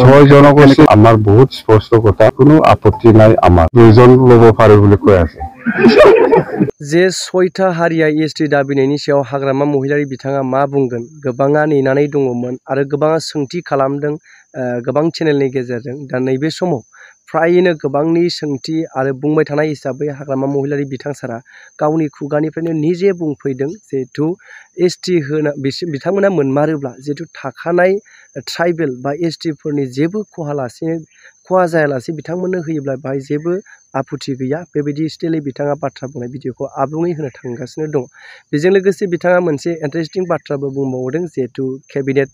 ছয় জনগোষ্ঠী আমার বহুত স্পষ্ট কথা, কোনো আপত্তি নাই আমার, দুইজন লব পারে বলে কই আছে। जे सयथा हारिया एसटि दाबिनायनि सायाव हाग्रामा महिलारि बिथाङा मा बुंगोन? गोबाङा नेनानै दङमोन आरो गोबाङा सोंथि खालामदों गोबां चेनेलनि गेजेरजों। दा नैबे समाव फ्रायैनो गोबांनि सोंथि आरो बुंबाय थानाय हिसाबै हाग्रामा महिलारि बिथां सारा गावनि खुगानिफ्रायनो निजे बुंफैदों जिहेथु एसटि होना बिथांमोना मोनमारोब्ला जिहेथु थाखानाय ट्राइबेल बा एसटिफोरनि जेबो खहा जायालासे बिथांमोननो होयोब्ला बेहाय जेबो आफुथि गैया, बेबायदि स्टिलै बिथाङा बाथ्रा बुंनाय भिडिअखौ आबुङै होनो थांगासिनो दङ। बेजों लोगोसे बिथाङा मोनसे इन्टारेस्टिं बाथ्राबो बुंबावदों जिहेथु केबिनेट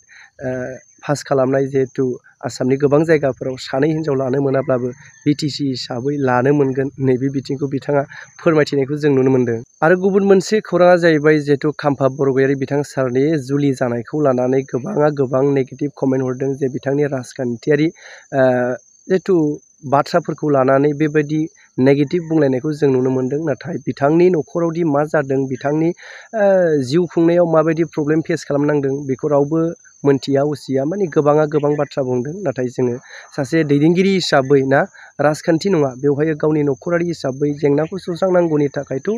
पास खालामनाय जिहेथु आसामनि गोबां जायगाफोराव सानै हिन्जाव लानो मोनाब्लाबो बिटिसि हिसाबै लानो मोनगोन, नैबे बिथिंखौ बिथाङा फोरमायथिनायखौ जों नुनो मोन्दों। आरो गुबुन मोनसे खौराङा जाहैबाय जिहेथु खाम्फा बरगयारि बिथां सारनि जुलि जानायखौ लानानै गोबाङा गोबां नेगेटिभ कमेन्ट हरदों जे बिथांनि राजखान्थियारि जिहेथु बाथ्राफोरखौ लानानै बेबायदि नेगेटिभ बुंलायनायखौ जों नुनो मोन्दों। नाथाय बिथांनि न'खरावदि मा जादों, बिथांनि जिउ खुंनायाव माबायदि प्रब्लेम फेस खालामनांदों बेखौ रावबो मोनथिया उसिया, माने गोबाङा गोबां बाथ्रा बुंदों। नाथाय जोङो सासे दैदेनगिरि हिसाबै ना, राजखान्थि नङा, बेवहाय गावनि न'खरारि हिसाबै जेंनाखौ सुस्रांनांगौनि थाखायथ'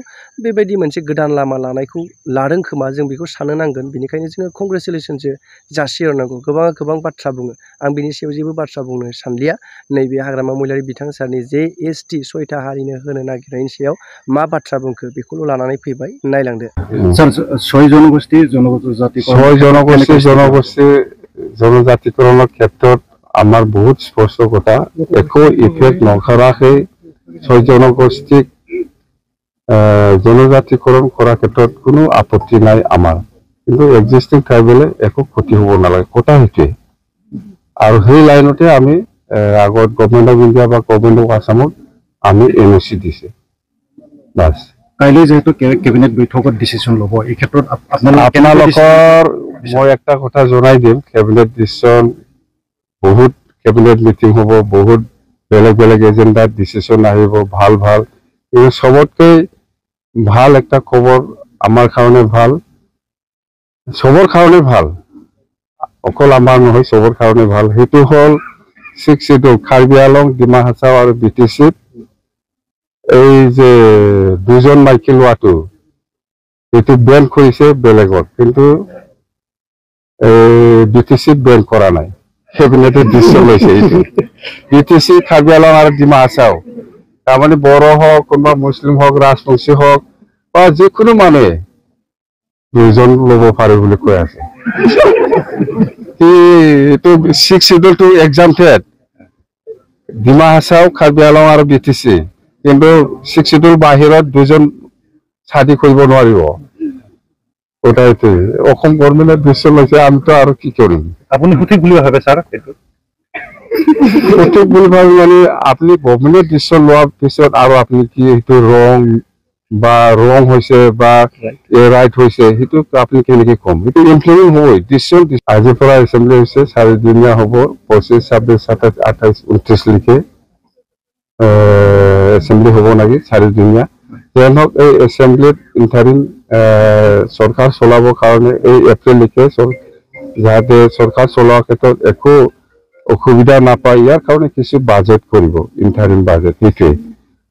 बेबायदि मोनसे गोदान लामा लानायखौ लादों खोमा, जों बेखौ साननो नांगोन। बेनिखायनो जोङो कंग्रेचुलेसनसो जासिहरनांगौ। गोबाङा गोबां बाथ्रा बुङो, आं बिनि सायाव जेबो बाथ्रा बुंनो सानलिया। नैबे हाग्रामा महिलारि बिथां सारनि जे एसटि सयथा हारिनो होनो नागिरनायनि सायाव मा बाथ्रा बुंखो बेखौल' लानानै फैबाय, नायलांदो। ছয় জনগোষ্ঠী জনজাতিকৰণৰ ক্ষেত্ৰত আমাৰ বহুত স্পষ্ট কথা, একো ইফেক্ট নকৰাকৈ ছয় জনগোষ্ঠীক জনজাতিকৰণ কৰাৰ ক্ষেত্ৰত কোনো আপত্তি নাই আমাৰ, কিন্তু এক্সিষ্টিং ট্ৰাইবেলে একো ক্ষতি হ'ব নালাগে, কথা সেইটোৱে। আৰু সেই লাইনতে আমি আগত গভৰ্ণমেণ্ট অফ ইণ্ডিয়া বা গভৰ্ণমেণ্ট অফ আসামক আমি NOC দিছে। বাছ, কাইলৈ যেহেতু কেবিনেট বৈঠকত ডিচিশ্যন ল'ব, এই ক্ষেত্ৰত আপোনালোকৰ মই একটা কথা জনাই দিম, কেবিনেট ডিচিশ্যন বহুত, কেবিনেট মিটিং হ'ব, বহুত বেলেগ বেলেগ এজেণ্ডাত ডিচিশ্যন আহিব, ভাল ভাল। কিন্তু চবতকৈ ভাল একটা খবৰ আমাৰ কাৰণে ভাল, চবৰ কাৰণে ভাল, অকল আমাৰ নহয়, চবৰ কাৰণে ভাল। সেইটো হ'ল 6 শিডিউল কাৰ্বি আংলং, ডিমা হাছাও আৰু BTCত এই যে দুজন মাইকী লোৱাটো এইটো বেন কৰিছে বেলেগত, কিন্তু BTCত বেন কৰা নাই, কেবিনেটে ডিচিশ্যন লৈছে। এইটো BTC কাৰ্বি আংলং আৰু ডিমা হাছাও, তাৰমানে বড়ো হওক, কোনোবা মুছলিম হওক, ৰাজবংশী হওক বা যিকোনো মানুহে দুইজন ল'ব পাৰে বুলি কৈ আছে। এইটো 6 শিডিউলটো এক্সামটেড ডিমা হাছাও, কাৰ্বি আংলং আৰু BTC, কিন্তু 6 শিডিউল বাহিৰত দুজন চাদি কৰিব নোৱাৰিব। ওটাইতো অসম গভৰ্ণমেণ্টে ডিচিশ্যন লৈছে, আমিতো আৰু কি কৰিম। আপুনি সঠিক বুলি ভাবে ছাৰ? সঠিক বুলি ভাবি মানে আপুনি গভৰ্ণমেণ্টে ডিচিশ্যন লোৱাৰ পিছত আৰু আপুনি কি সেইটো ৰং বা ৰং হৈছে বা ৰাইট হৈছে সেইটো আপুনি কেনেকৈ ক'ম? সেইটো ইমপ্লিমেণ্ট হ'বই। ডিচিশ্যন আজিৰ পৰা এছেম্বলি হৈছে, 4 দিনীয়া হ'ব, 25, 26, 27, 28, 29 লৈকে এছেম্বলি হ'ব লাগে, 4 দিনীয়া। যেন হওক এই এছেম্বলিত ইণ্টাৰিম চৰকাৰ চলাবৰ কাৰণে এই এপ্ৰিললৈকে যাতে চৰকাৰ চলোৱাৰ ক্ষেত্ৰত একো অসুবিধা নাপায়, ইয়াৰ কাৰণে কিছু বাজেট কৰিব, ইণ্টাৰিম বাজেট, সেইটোৱে।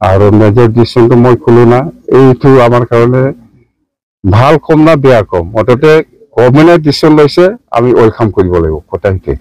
আৰু মেজৰ ডিচিশ্যনটো মই ক'লো না, এইটো আমাৰ কাৰণে ভাল কম না বেয়া কম, মুঠতে গভৰ্ণমেণ্টে ডিচিশ্যন লৈছে, আমি ৱেলকাম কৰিব লাগিব, কথা সেইটোৱে।